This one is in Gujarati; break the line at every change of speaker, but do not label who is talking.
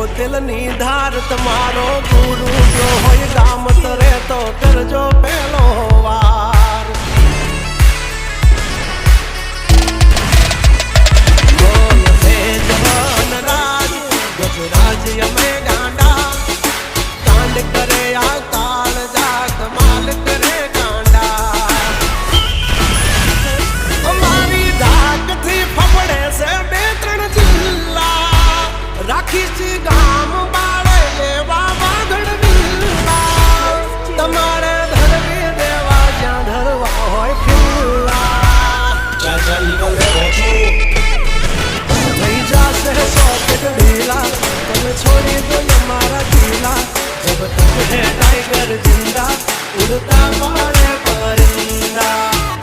દિલની ધાર તમારો ગુરુ જો હોય ગામ તરે તો કરજો પેલો વાર બોલ હે જવાન રાજ ગજરાજ અમે ગાંડા કાંડ કરે આ કાળ જા કમાલ કરે ગાંડા અમારી ધાકથી ફફડે છે બે ત્રણ જિલ્લા રાખી છે ગામ બાળે લેવા વાગડ વિલ્લા તમારે ધરવી દેવા જ્યાં ધરવા હોય ખિલ્લા થઈ જાશે સોકેટ ઢીલા તમે છોડી દો મારા કિલ્લા જબ તક હે ટાઈગર જિંદા ઉડતા મારે પરિંદા